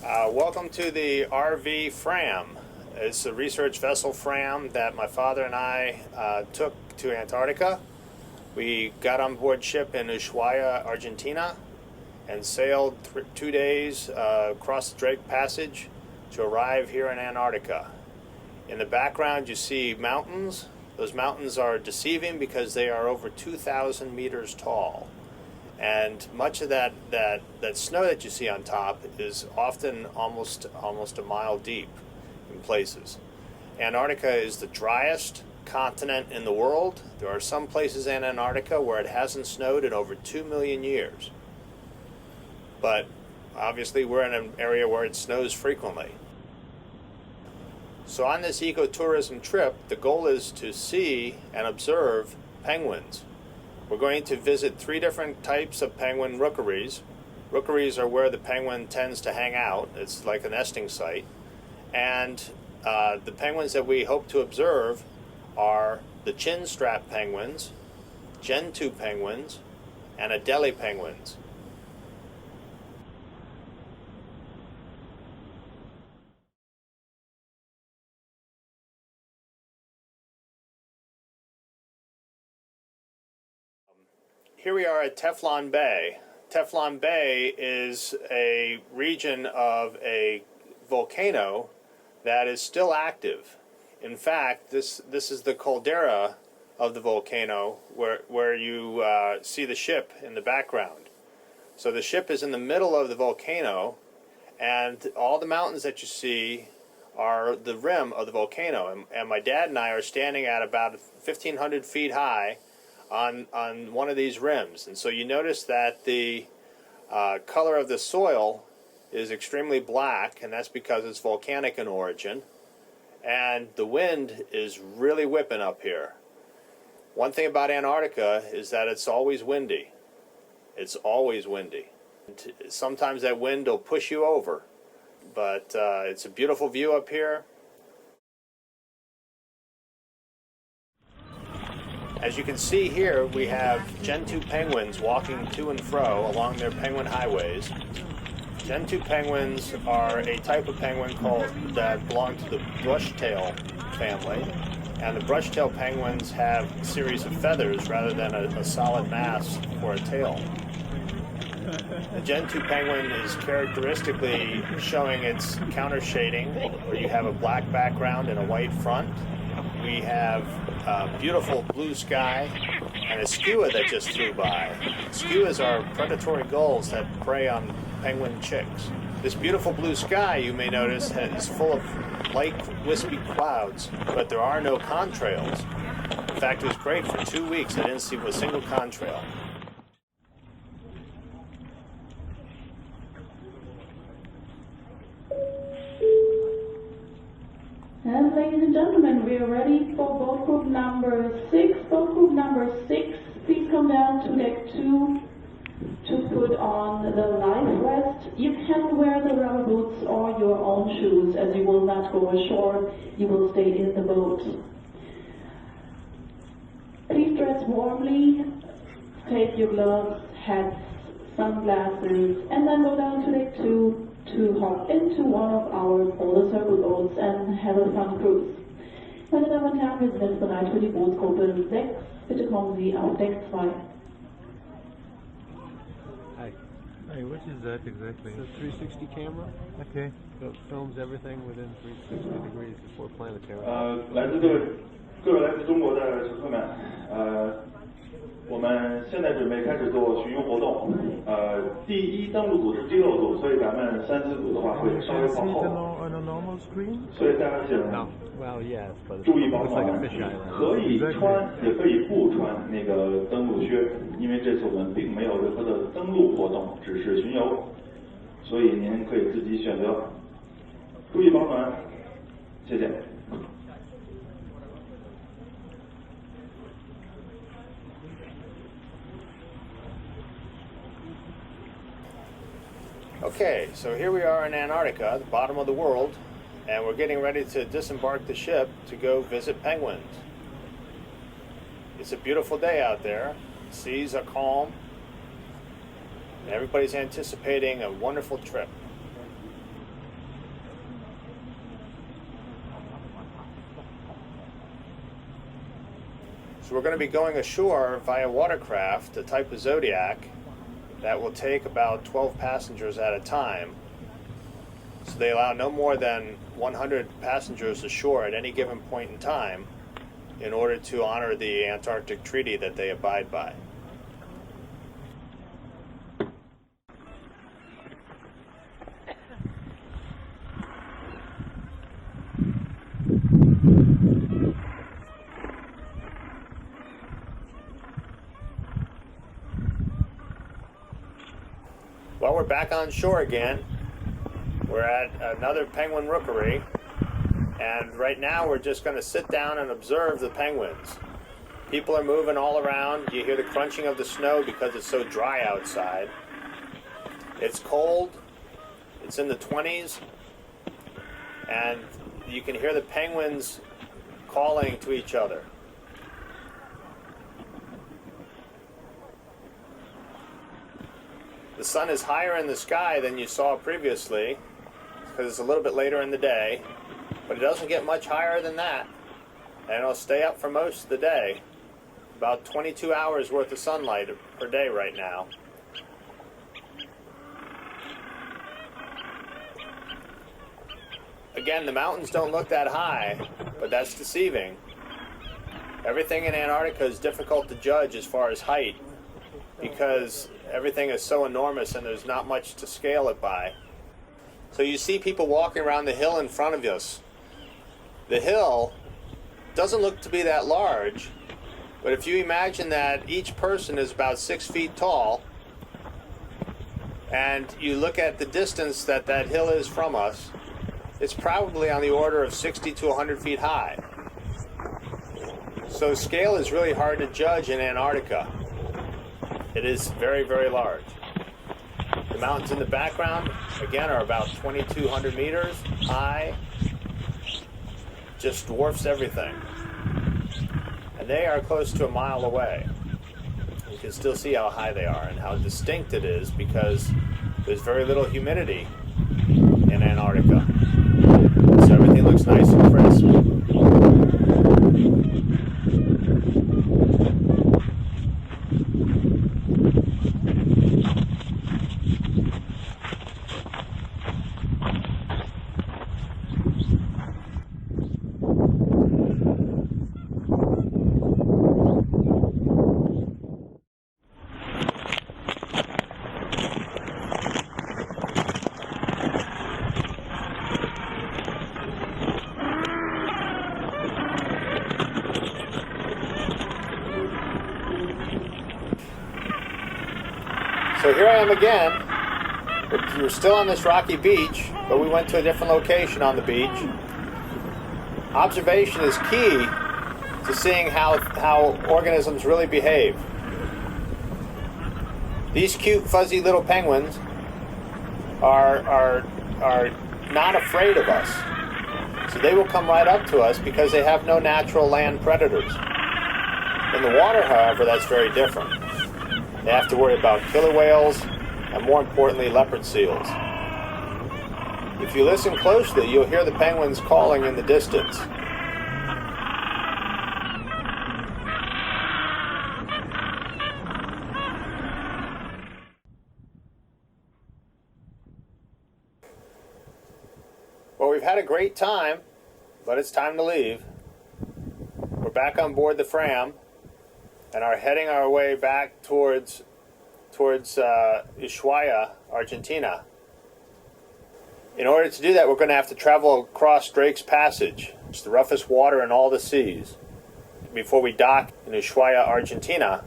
Welcome to the RV Fram. It's a research vessel Fram that my father and I took to Antarctica. We got on board ship in Ushuaia, Argentina, and sailed 2 days across the Drake Passage to arrive here in Antarctica. In the background you see mountains. Those mountains are deceiving because they are over 2,000 meters tall. And much of that snow that you see on top is often almost a mile deep in places. Antarctica is the driest continent in the world. There are some places in Antarctica where it hasn't snowed in over 2 million years. But obviously we're in an area where it snows frequently. So on this ecotourism trip, the goal is to see and observe penguins. We're going to visit 3 different types of penguin rookeries. Rookeries are where the penguin tends to hang out. It's like a nesting site. And the penguins that we hope to observe are the chin-strap penguins, Gentoo penguins, and Adelie penguins. Here we are at Teflon Bay. Teflon Bay is a region of a volcano that is still active. In fact, this is the caldera of the volcano where you see the ship in the background. So the ship is in the middle of the volcano, and all the mountains that you see are the rim of the volcano. And my dad and I are standing at about 1,500 feet high on one of these rims. And so you notice that the color of the soil is extremely black, and that's because it's volcanic in origin. And the wind is really whipping up here. One thing about Antarctica is that it's always windy. It's always windy. Sometimes that wind will push you over, but it's a beautiful view up here. As you can see here, we have Gentoo penguins walking to and fro along their penguin highways. Gentoo penguins are a type of penguin that belong to the brushtail family, and the brushtail penguins have a series of feathers rather than a solid mass for a tail. The Gentoo penguin is characteristically showing its counter shading, where you have a black background and a white front. We have beautiful blue sky and a skua that just flew by. Skuas are predatory gulls that prey on penguin chicks. This beautiful blue sky, you may notice, is full of light wispy clouds, but there are no contrails. In fact, it was great for 2 weeks. I didn't see a single contrail. And ladies and gentlemen, we are ready for boat group number 6. Boat group number 6, please come down to deck 2 to put on the life vest. You can wear the rubber boots or your own shoes, as you will not go ashore, you will stay in the boat. Please dress warmly, take your gloves, hats, sunglasses, and then go down to deck 2 to hop into one of our polar circle boats and have a fun cruise. Meine Damen und Herren, wir sind jetzt bereit für die Bootsgruppe 6. Bitte kommen Sie auf Deck 2. Hi. Hey, what is that exactly? It's a 360 camera. Okay. So it films everything within 360 degrees before planetary. 各位来自中国的乘客们，我们现在准备开始做巡游活动。第一登陆组是第6组，所以咱们3、4组的话会稍微靠后。所以大家请注意保暖，可以穿也可以不穿那个登陆靴，因为这次我们并没有任何的登陆活动，只是巡游，所以您可以自己选择。注意保暖，谢谢。Okay, so here we are in Antarctica, the bottom of the world, and we're getting ready to disembark the ship to go visit penguins. It's a beautiful day out there. The seas are calm, and everybody's anticipating a wonderful trip. So we're going to be going ashore via watercraft, a type of Zodiac, that will take about 12 passengers at a time. So they allow no more than 100 passengers ashore at any given point in time in order to honor the Antarctic Treaty that they abide by. Well, we're back on shore again. We're at another penguin rookery, and right now we're just going to sit down and observe the penguins. People are moving all around. You hear the crunching of the snow because it's so dry outside. It's cold. It's in the 20s, and you can hear the penguins calling to each other. The sun is higher in the sky than you saw previously because it's a little bit later in the day, but it doesn't get much higher than that, and it'll stay up for most of the day. About 22 hours worth of sunlight per day right now. Again, the mountains don't look that high, but that's deceiving. Everything in Antarctica is difficult to judge as far as height because everything is so enormous and there's not much to scale it by. So you see people walking around the hill in front of us. The hill doesn't look to be that large, but if you imagine that each person is about 6 feet tall, and you look at the distance that that hill is from us, it's probably on the order of 60 to 100 feet high. So scale is really hard to judge in Antarctica. It is very, very large. The mountains in the background, again, are about 2,200 meters high. Just dwarfs everything. And they are close to a mile away. You can still see how high they are and how distinct it is because there's very little humidity in Antarctica. So everything looks nice and crisp. So here I am again. We're still on this rocky beach, but we went to a different location on the beach. Observation is key to seeing how organisms really behave. These cute, fuzzy little penguins are not afraid of us. So they will come right up to us because they have no natural land predators. In the water, however, that's very different. They have to worry about killer whales and, more importantly, leopard seals. If you listen closely, you'll hear the penguins calling in the distance. Well, we've had a great time, but it's time to leave. We're back on board the Fram and are heading our way back towards Ushuaia, Argentina. In order to do that, we're going to have to travel across Drake's Passage. It's the roughest water in all the seas. Before we dock in Ushuaia, Argentina,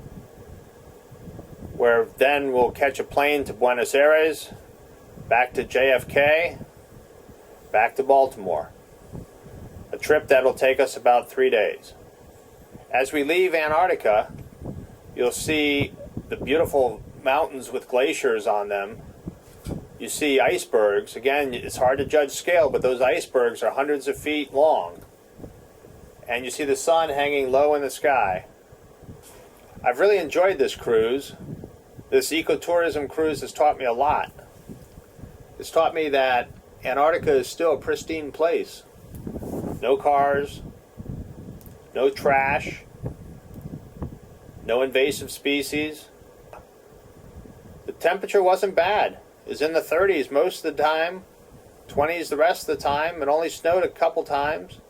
where then we'll catch a plane to Buenos Aires, back to JFK, back to Baltimore. A trip that'll take us about 3 days. As we leave Antarctica, you'll see the beautiful mountains with glaciers on them. You see icebergs. Again, it's hard to judge scale, but those icebergs are hundreds of feet long. And you see the sun hanging low in the sky. I've really enjoyed this cruise. This ecotourism cruise has taught me a lot. It's taught me that Antarctica is still a pristine place. No cars, no trash, No invasive species. The temperature wasn't bad. It was in the 30s most of the time, 20s the rest of the time. It only snowed a couple times,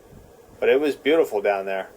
but it was beautiful down there.